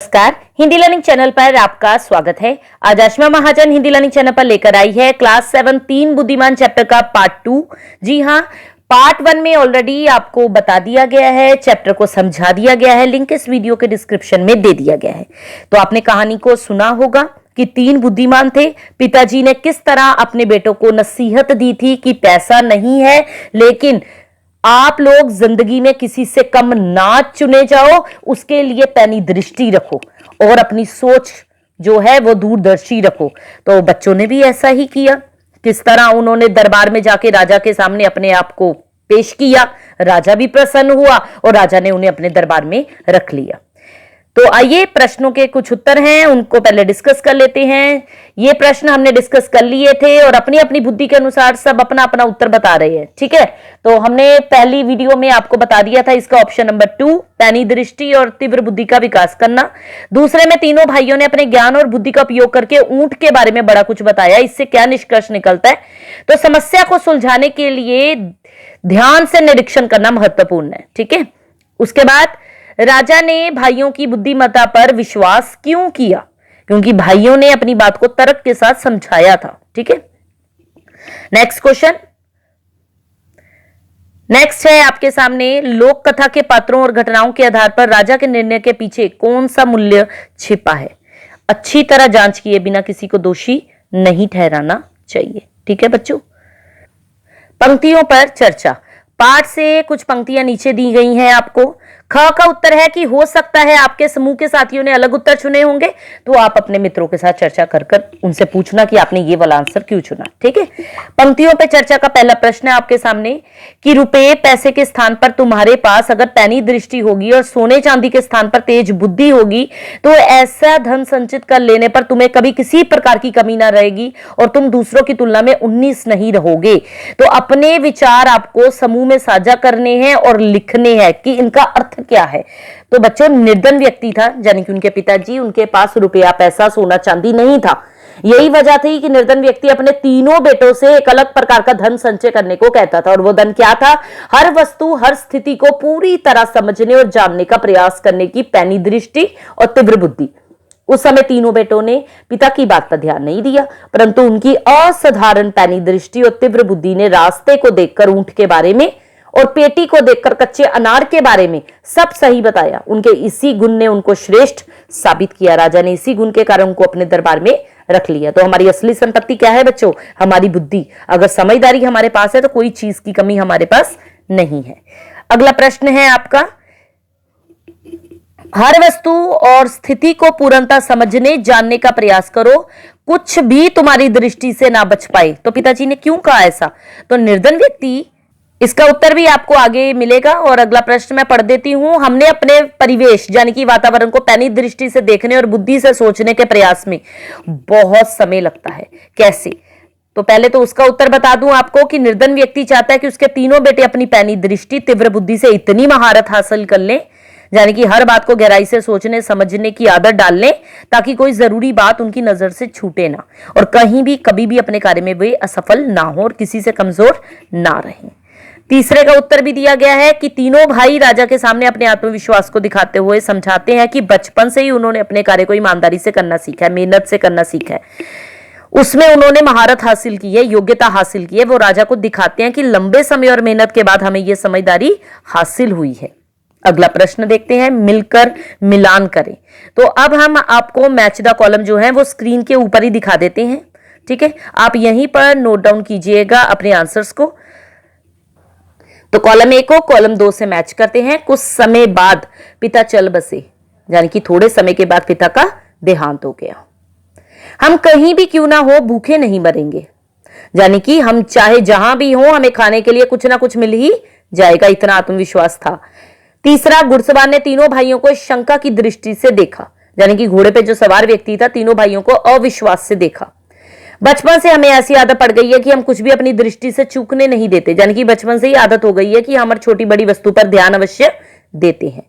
नमस्कार, Hindi learning channel पर आपका स्वागत है। आज आशमा महाजन हिंदी लर्निंग चैनल पर लेकर आई है क्लास 7 तीन बुद्धिमान चैप्टर का पार्ट 2। जी हाँ, पार्ट 1 में ऑलरेडी आपको बता दिया गया है, चैप्टर को समझा दिया गया है, लिंक इस वीडियो के डिस्क्रिप्शन में दे दिया गया है। तो आपने कहानी को सुना होगा कि तीन बुद्धिमान थे। पिताजी ने किस तरह अपने बेटों को नसीहत दी थी कि पैसा नहीं है, लेकिन आप लोग जिंदगी में किसी से कम ना चुने जाओ, उसके लिए पैनी दृष्टि रखो और अपनी सोच जो है वो दूरदर्शी रखो। तो बच्चों ने भी ऐसा ही किया। किस तरह उन्होंने दरबार में जाके राजा के सामने अपने आप को पेश किया, राजा भी प्रसन्न हुआ और राजा ने उन्हें अपने दरबार में रख लिया। तो आइए, प्रश्नों के कुछ उत्तर हैं, उनको पहले डिस्कस कर लेते हैं। ये प्रश्न हमने डिस्कस कर लिए थे और अपनी अपनी बुद्धि के अनुसार सब अपना अपना उत्तर बता रहे हैं। ठीक है, तो हमने पहली वीडियो में आपको बता दिया था इसका ऑप्शन नंबर 2, पैनी दृष्टि और तीव्र बुद्धि का विकास करना। दूसरे में तीनों भाइयों ने अपने ज्ञान और बुद्धि का उपयोग करके ऊंट के बारे में बड़ा कुछ बताया। इससे क्या निष्कर्ष निकलता है? तो समस्या को सुलझाने के लिए ध्यान से निरीक्षण करना महत्वपूर्ण है। ठीक है, उसके बाद राजा ने भाइयों की बुद्धिमत्ता पर विश्वास क्यों किया? क्योंकि भाइयों ने अपनी बात को तर्क के साथ समझाया था। ठीक है, नेक्स्ट क्वेश्चन। नेक्स्ट है आपके सामने, लोक कथा के पात्रों और घटनाओं के आधार पर राजा के निर्णय के पीछे कौन सा मूल्य छिपा है? अच्छी तरह जांच किए बिना किसी को दोषी नहीं ठहराना चाहिए। ठीक है बच्चों, पंक्तियों पर चर्चा। पाठ से कुछ पंक्तियां नीचे दी गई हैं आपको। ख का उत्तर है कि हो सकता है आपके समूह के साथियों ने अलग उत्तर चुने होंगे, तो आप अपने मित्रों के साथ चर्चा कर उनसे पूछना कि आपने ये वाला आंसर क्यों चुना। ठीक है, पंक्तियों पे चर्चा का पहला प्रश्न है आपके सामने कि रुपए पैसे के स्थान पर तुम्हारे पास अगर पैनी दृष्टि होगी और सोने चांदी के स्थान पर तेज बुद्धि होगी, तो ऐसा धन संचित कर लेने पर तुम्हें कभी किसी प्रकार की कमी ना रहेगी और तुम दूसरों की तुलना में 19 नहीं रहोगे। तो अपने विचार आपको समूह में साझा करने हैं और लिखने हैं कि इनका अर्थ क्या है। तो बच्चों, निर्धन व्यक्ति था, यानी कि उनके पिताजी, उनके पास रुपया पैसा सोना चांदी नहीं था। यही वजह थी कि निर्धन व्यक्ति अपने तीनों बेटों से एक अलग प्रकार का धन संचय करने को कहता था, और वो धन क्या था? हर वस्तु, हर स्थिति को पूरी तरह समझने और जानने का प्रयास करने की पैनी दृष्टि और तीव्र बुद्धि। उस समय तीनों बेटों ने पिता की बात पर ध्यान नहीं दिया, परंतु उनकी असाधारण पैनी दृष्टि और तीव्र बुद्धि ने रास्ते को देखकर ऊंट के बारे में और पेटी को देखकर कच्चे अनार के बारे में सब सही बताया। उनके इसी गुण ने उनको श्रेष्ठ साबित किया। राजा ने इसी गुण के कारण उनको अपने दरबार में रख लिया। तो हमारी असली संपत्ति क्या है बच्चों? हमारी बुद्धि। अगर समझदारी हमारे पास है तो कोई चीज की कमी हमारे पास नहीं है। अगला प्रश्न है आपका, हर वस्तु और स्थिति को पूर्णतः समझने जानने का प्रयास करो, कुछ भी तुम्हारी दृष्टि से ना बच पाए। तो पिताजी ने क्यों कहा ऐसा? तो निर्धन व्यक्ति, इसका उत्तर भी आपको आगे मिलेगा। और अगला प्रश्न मैं पढ़ देती हूं। हमने अपने परिवेश यानी कि वातावरण को पैनी दृष्टि से देखने और बुद्धि से सोचने के प्रयास में बहुत समय लगता है। कैसे? तो पहले तो उसका उत्तर बता दूं आपको कि निर्धन व्यक्ति चाहता है कि उसके तीनों बेटे अपनी पैनी दृष्टि, तीव्र बुद्धि से इतनी महारत हासिल कर लें, यानी कि हर बात को गहराई से सोचने समझने की आदत डाल लें, ताकि कोई जरूरी बात उनकी नजर से छूटे ना और कहीं भी कभी भी अपने कार्य में वे असफल ना हो और किसी से कमजोर ना रहें। तीसरे का उत्तर भी दिया गया है कि तीनों भाई राजा के सामने अपने आत्मविश्वास को दिखाते हुए समझाते हैं कि बचपन से ही उन्होंने अपने कार्य को ईमानदारी से करना सीखा है, मेहनत से करना सीखा है, उसमें उन्होंने महारत हासिल की है, योग्यता हासिल की है। वो राजा को दिखाते हैं कि लंबे समय और मेहनत के बाद हमें यह समझदारी हासिल हुई है। अगला प्रश्न देखते हैं, मिलकर मिलान करें। तो अब हम आपको मैच द कॉलम जो है वो स्क्रीन के ऊपर ही दिखा देते हैं। ठीक है, आप यहीं पर नोट डाउन कीजिएगा अपने आंसर्स को। तो कॉलम 1 को कॉलम 2 से मैच करते हैं। कुछ समय बाद पिता चल बसे, यानी कि थोड़े समय के बाद पिता का देहांत हो गया। हम कहीं भी क्यों ना हो भूखे नहीं मरेंगे, यानी कि हम चाहे जहां भी हो हमें खाने के लिए कुछ ना कुछ मिल ही जाएगा, इतना आत्मविश्वास था। तीसरा, घुड़सवार ने तीनों भाइयों को शंका की दृष्टि से देखा, यानी कि घोड़े पे जो सवार व्यक्ति था तीनों भाइयों को अविश्वास से देखा। बचपन से हमें ऐसी आदत पड़ गई है कि हम कुछ भी अपनी दृष्टि से चूकने नहीं देते, यानी कि बचपन से ही आदत हो गई है कि हम हर छोटी बड़ी वस्तु पर ध्यान अवश्य देते हैं।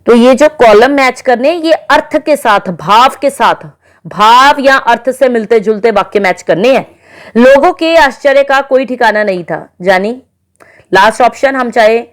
तो ये जो कॉलम मैच करने, ये अर्थ के साथ, भाव के साथ, भाव या अर्थ से मिलते जुलते वाक्य मैच करने हैं। लोगों के आश्चर्य का कोई ठिकाना नहीं था, यानी लास्ट ऑप्शन हम चाहे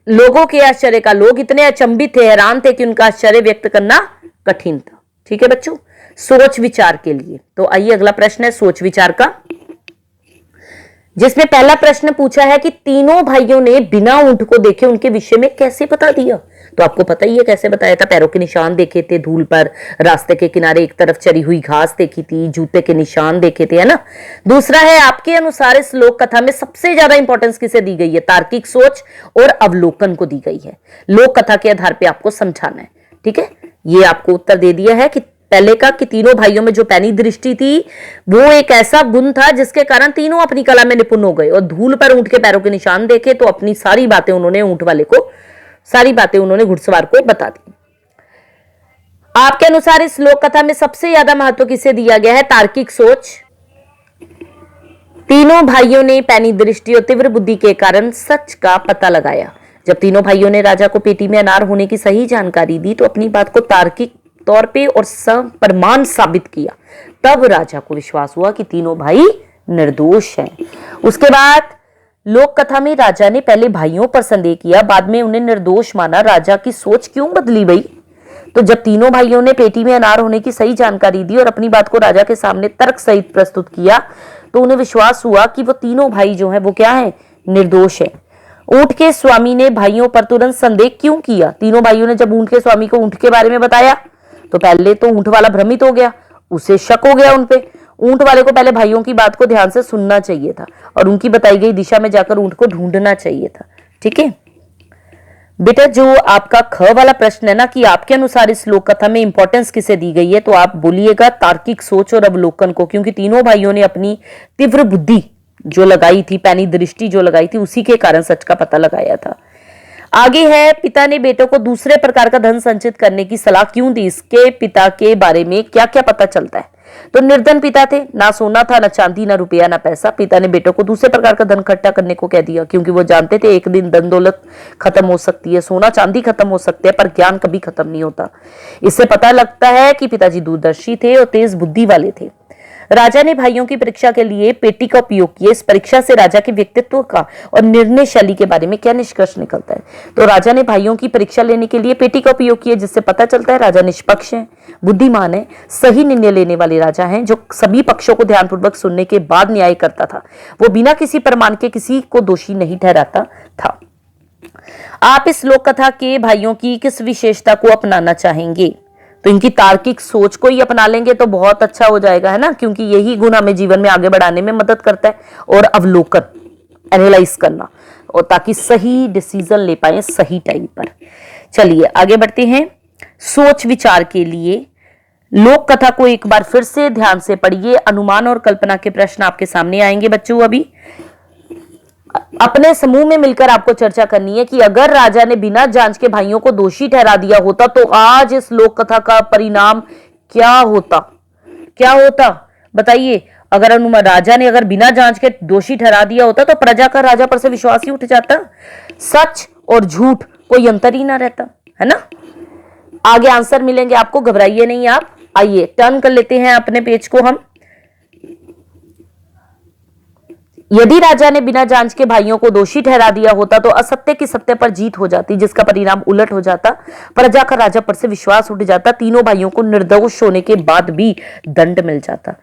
लोगों के आश्चर्य का, लोग इतने अचंभित थे, हैरान थे कि उनका आश्चर्य व्यक्त करना कठिन था। ठीक है बच्चों, सोच विचार के लिए। तो आइए अगला प्रश्न है सोच विचार का, जिसमें पहला प्रश्न पूछा है कि तीनों भाइयों ने बिना ऊंट को देखे उनके विषय में कैसे बता दिया। तो आपको पता ही है कैसे बताया था, पैरों के निशान देखे थे धूल पर, रास्ते के किनारे एक तरफ चरी हुई घास देखी थी, जूते के निशान देखे थे, है ना। दूसरा है, आपके अनुसार इस लोक कथा में सबसे ज्यादा इंपॉर्टेंस किसे दी गई है? तार्किक सोच और अवलोकन को दी गई है। लोक कथा के आधार पर आपको समझाना है। ठीक है, ये आपको उत्तर दे दिया है कि पहले का कि तीनों भाइयों में जो पैनी दृष्टि थी वो एक ऐसा गुण था जिसके कारण तीनों अपनी कला में निपुण हो गए, और धूल पर ऊंट के पैरों के निशान देखे तो अपनी सारी बातें उन्होंने ऊंट वाले को, सारी बातें उन्होंने घुड़सवार को बता दी। आपके अनुसार इस लोक कथा में सबसे ज्यादा महत्व किसे दिया गया है? तार्किक सोच। तीनों भाइयों ने पैनी दृष्टि और तीव्र बुद्धि के कारण सच का पता लगाया। जब तीनों भाइयों ने राजा को पेटी में अनार होने की सही जानकारी दी तो अपनी बात को तार्किक तौर पे और सप्रमाण साबित किया, तब राजा को विश्वास हुआ कि तीनों भाई निर्दोष हैं। उसके बाद लोक कथा में राजा ने पहले भाइयों पर संदेह किया, बाद में उन्हें निर्दोष माना। राजा की सोच क्यों बदली भाई? तो जब तीनों भाइयों ने पेटी में अनार होने की सही जानकारी दी और अपनी बात को राजा के सामने तर्क सहित प्रस्तुत किया तो उन्हें विश्वास हुआ कि वो तीनों भाई जो है वो क्या है? निर्दोष है। ऊंट के स्वामी ने भाइयों पर तुरंत संदेह क्यों किया? तीनों भाइयों ने जब ऊंट के स्वामी को ऊंट के बारे में बताया तो पहले तो ऊंट वाला भ्रमित हो गया, उसे शक हो गया उन पे। ऊंट वाले को पहले भाइयों की बात को ध्यान से सुनना चाहिए था और उनकी बताई गई दिशा में जाकर ऊंट को ढूंढना चाहिए था। ठीक है बेटा, जो आपका ख वाला प्रश्न है ना कि आपके अनुसार इस लोक कथा में इंपॉर्टेंस किसे दी गई है, तो आप बोलिएगा तार्किक सोच और अवलोकन को, क्योंकि तीनों भाइयों ने अपनी तीव्र बुद्धि जो लगाई थी, पैनी दृष्टि जो लगाई थी, उसी के कारण सच का पता लगाया था। आगे है, पिता ने बेटों को दूसरे प्रकार का धन संचित करने की सलाह क्यों दी? इसके पिता के बारे में क्या क्या पता चलता है? तो निर्धन पिता थे, ना सोना था, ना चांदी, ना रुपया, ना पैसा। पिता ने बेटों को दूसरे प्रकार का धन इकट्ठा करने को कह दिया, क्योंकि वो जानते थे एक दिन धन दौलत खत्म हो सकती है, सोना चांदी खत्म हो सकते हैं, पर ज्ञान कभी खत्म नहीं होता। इससे पता लगता है कि पिताजी दूरदर्शी थे और तेज बुद्धि वाले थे। राजा ने भाइयों की परीक्षा के लिए पेटी का उपयोग किया। इस परीक्षा से राजा के व्यक्तित्व का और निर्णय शैली के बारे में क्या निष्कर्ष निकलता है? तो राजा ने भाइयों की परीक्षा लेने के लिए पेटी का उपयोग किया, जिससे पता चलता है राजा निष्पक्ष है, बुद्धिमान है, सही निर्णय लेने वाले राजा हैं, जो सभी पक्षों को ध्यानपूर्वक सुनने के बाद न्याय करता था। वो बिना किसी प्रमाण के किसी को दोषी नहीं ठहराता था। आप इस लोक कथा के भाइयों की किस विशेषता को अपनाना चाहेंगे? तो इनकी तार्किक सोच को ही अपना लेंगे तो बहुत अच्छा हो जाएगा, है ना, क्योंकि यही गुण हमें जीवन में आगे बढ़ाने में मदद करता है। और अवलोकन, एनालाइज करना, और ताकि सही डिसीजन ले पाए सही टाइम पर। चलिए आगे बढ़ते हैं। सोच विचार के लिए लोक कथा को एक बार फिर से ध्यान से पढ़िए। अनुमान और कल्पना के प्रश्न आपके सामने आएंगे बच्चों। अभी अपने समूह में मिलकर आपको चर्चा करनी है कि अगर राजा ने बिना जांच के भाइयों को दोषी ठहरा दिया होता तो आज इस लोक कथा का परिणाम क्या होता? क्या होता बताइए? अगर राजा ने अगर बिना जांच के दोषी ठहरा दिया होता तो प्रजा का राजा पर से विश्वास ही उठ जाता, सच और झूठ कोई अंतर ही ना रहता, है ना। आगे आंसर मिलेंगे आपको, घबराइए नहीं आप। आइए टर्न कर लेते हैं अपने पेज को हम। यदि राजा ने बिना जांच के भाइयों को दोषी ठहरा दिया होता तो असत्य की सत्य पर जीत हो जाती, जिसका परिणाम उलट हो जाता। प्रजा का राजा पर से विश्वास उठ जाता, तीनों भाइयों को निर्दोष होने के बाद भी दंड मिल जाता।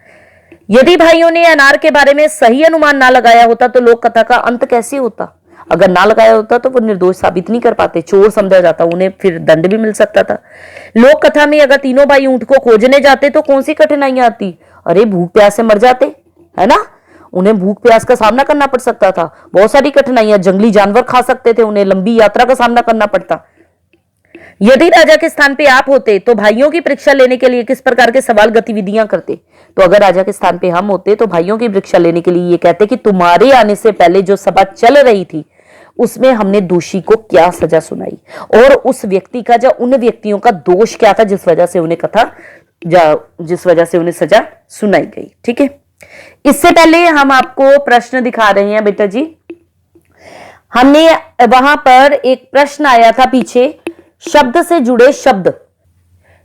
यदि भाइयों ने अनार के बारे में सही अनुमान ना लगाया होता तो लोक कथा का अंत कैसे होता? अगर ना लगाया होता तो वो निर्दोष साबित नहीं कर पाते, चोर समझा जाता, उन्हें फिर दंड भी मिल सकता था। लोक कथा में अगर तीनों भाई ऊंट को खोजने जाते तो कौन सी कठिनाइयां आती? अरे भूख प्यास से मर जाते, है ना। उन्हें भूख प्यास का सामना करना पड़ सकता था, बहुत सारी कठिनाइयां, जंगली जानवर खा सकते थे, उन्हें लंबी यात्रा का सामना करना पड़ता। यदि राजा के स्थान पे आप होते तो भाइयों की परीक्षा लेने के लिए किस प्रकार के सवाल गतिविधियां करते? तो अगर राजा के स्थान पे हम होते तो भाइयों की परीक्षा लेने के लिए ये कहते कि तुम्हारे आने से पहले जो सभा चल रही थी उसमें हमने दोषी को क्या सजा सुनाई, और उस व्यक्ति का या उन व्यक्तियों का दोष क्या था जिस वजह से उन्हें सजा सुनाई गई। ठीक है, इससे पहले हम आपको प्रश्न दिखा रहे हैं बेटा जी। हमने वहां पर एक प्रश्न आया था पीछे, शब्द से जुड़े शब्द,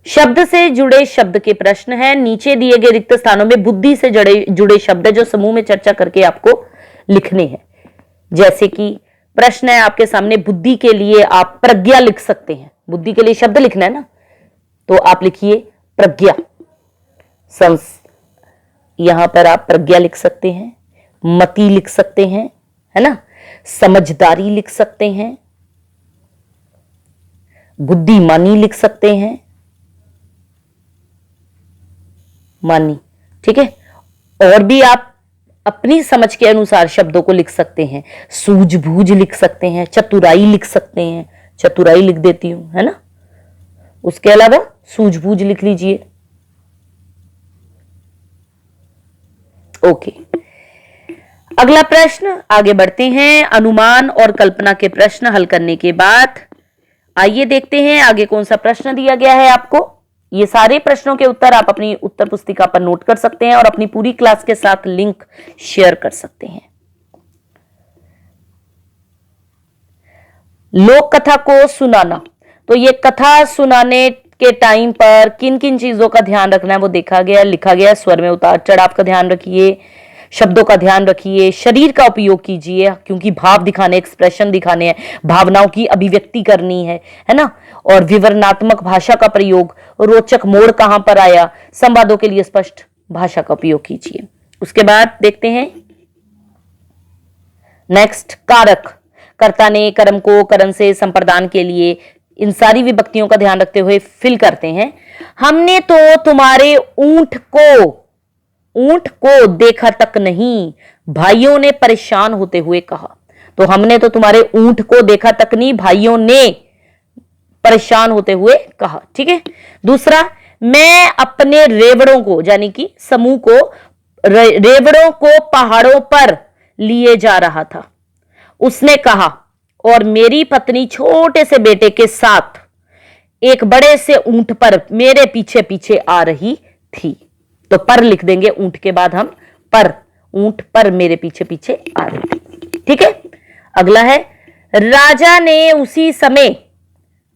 शब्द से जुड़े शब्द के प्रश्न है। नीचे दिए गए रिक्त स्थानों में बुद्धि से जुड़े शब्द है जो समूह में चर्चा करके आपको लिखने हैं। जैसे कि प्रश्न है आपके सामने, बुद्धि के लिए आप प्रज्ञा लिख सकते हैं, बुद्धि के लिए शब्द लिखना है ना, तो आप लिखिए प्रज्ञा। यहां पर आप प्रज्ञा लिख सकते हैं, मति लिख सकते हैं, है ना, समझदारी लिख सकते हैं, बुद्धिमानी लिख सकते हैं, मानी। ठीक है, और भी आप अपनी समझ के अनुसार शब्दों को लिख सकते हैं। सूझबूझ लिख सकते हैं, चतुराई लिख सकते हैं, चतुराई लिख देती हूं, है ना। उसके अलावा सूझबूझ लिख लीजिए। ओके, अगला प्रश्न, आगे बढ़ते हैं। अनुमान और कल्पना के प्रश्न हल करने के बाद आइए देखते हैं आगे कौन सा प्रश्न दिया गया है आपको। ये सारे प्रश्नों के उत्तर आप अपनी उत्तर पुस्तिका पर नोट कर सकते हैं और अपनी पूरी क्लास के साथ लिंक शेयर कर सकते हैं। लोक कथा को सुनाना, तो ये कथा सुनाने के टाइम पर किन किन चीजों का ध्यान रखना है वो देखा गया, लिखा गया। स्वर में उतार चढ़ाव का ध्यान रखिए, शब्दों का ध्यान रखिए, शरीर का उपयोग कीजिए क्योंकि भाव दिखाने, एक्सप्रेशन दिखाने हैं, भावनाओं की अभिव्यक्ति करनी है ना। और विवरणात्मक भाषा का प्रयोग, रोचक मोड़ कहां पर आया, संवादों के लिए स्पष्ट भाषा का उपयोग कीजिए। उसके बाद देखते हैं नेक्स्ट, कारक, कर्ता ने कर्म को करण से संप्रदान के लिए, इन सारी विभक्तियों का ध्यान रखते हुए फिल करते हैं। हमने तो तुम्हारे ऊंट को देखा तक नहीं, भाइयों ने परेशान होते हुए कहा। तो हमने तो तुम्हारे ऊंट को देखा तक नहीं, भाइयों ने परेशान होते हुए कहा। ठीक है, दूसरा, मैं अपने रेवड़ों को, यानी कि समूह को, रेवड़ों को पहाड़ों पर लिए जा रहा था। उसने कहा, और मेरी पत्नी छोटे से बेटे के साथ एक बड़े से ऊंट पर मेरे पीछे पीछे आ रही थी। तो पर लिख देंगे ऊंट के बाद हम, पर, ऊंट पर मेरे पीछे पीछे आ रही थी। ठीक है, अगला है, राजा ने उसी समय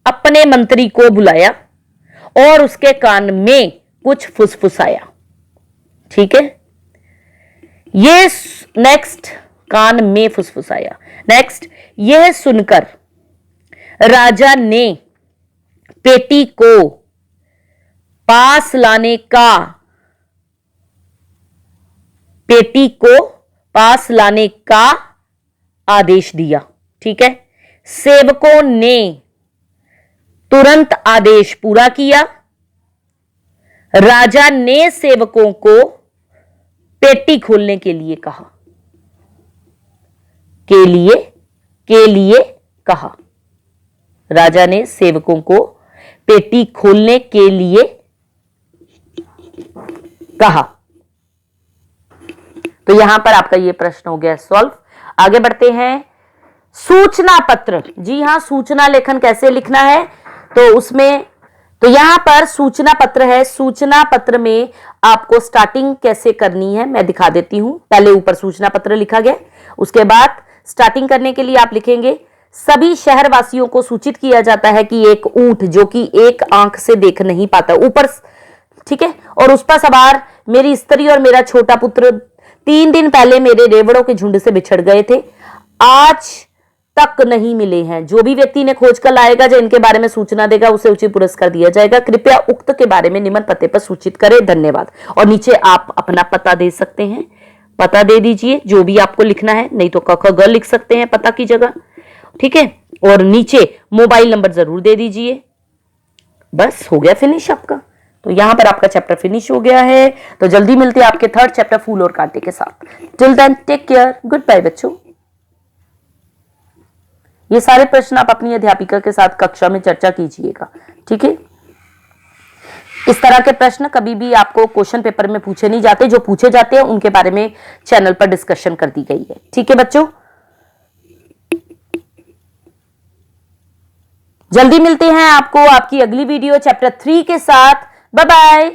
अपने मंत्री को बुलाया और उसके कान में कुछ फुसफुसाया। ठीक है, ये नेक्स्ट, कान में फुसफुसाया। नेक्स्ट, यह सुनकर राजा ने पेटी को पास लाने का आदेश दिया। ठीक है, सेवकों ने तुरंत आदेश पूरा किया। राजा ने सेवकों को पेटी खोलने के लिए कहा, के लिए कहा। राजा ने सेवकों को पेटी खोलने के लिए कहा। तो यहां पर आपका यह प्रश्न हो गया सॉल्व। आगे बढ़ते हैं, सूचना पत्र। जी हां, सूचना लेखन कैसे लिखना है, तो यहां पर सूचना पत्र है। सूचना पत्र में आपको स्टार्टिंग कैसे करनी है मैं दिखा देती हूं। पहले ऊपर सूचना पत्र लिखा गया, उसके बाद स्टार्टिंग करने के लिए आप लिखेंगे, सभी शहरवासियों को सूचित किया जाता है कि एक ऊंट जो कि एक आंख से देख नहीं पाता, ऊपर, ठीक है, और उस पर सवार मेरी स्त्री और मेरा छोटा पुत्र 3 दिन पहले मेरे रेवड़ों के झुंड से बिछड़ गए थे, आज तक नहीं मिले हैं। जो भी व्यक्ति ने खोज कर लाएगा, जो इनके बारे में सूचना देगा, उसे उचित पुरस्कार दिया जाएगा। कृपया उक्त के बारे में निम्न पते पर सूचित करें, धन्यवाद। और नीचे आप अपना पता दे सकते हैं, पता दे दीजिए जो भी आपको लिखना है, नहीं तो क ख ग लिख सकते हैं पता की जगह। ठीक है, और नीचे मोबाइल नंबर जरूर दे दीजिए। बस हो गया फिनिश आपका। तो यहां पर आपका चैप्टर फिनिश हो गया है। तो जल्दी मिलते हैं आपके 3rd चैप्टर फूल और कांटे के साथ। Till then take care, goodbye बच्चों। ये सारे प्रश्न आप अपनी अध्यापिका के साथ कक्षा में चर्चा कीजिएगा। ठीक है, इस तरह के प्रश्न कभी भी आपको क्वेश्चन पेपर में पूछे नहीं जाते, जो पूछे जाते हैं उनके बारे में चैनल पर डिस्कशन कर दी गई है। ठीक है बच्चों, जल्दी मिलते हैं आपको आपकी अगली वीडियो चैप्टर 3 के साथ। Bye bye.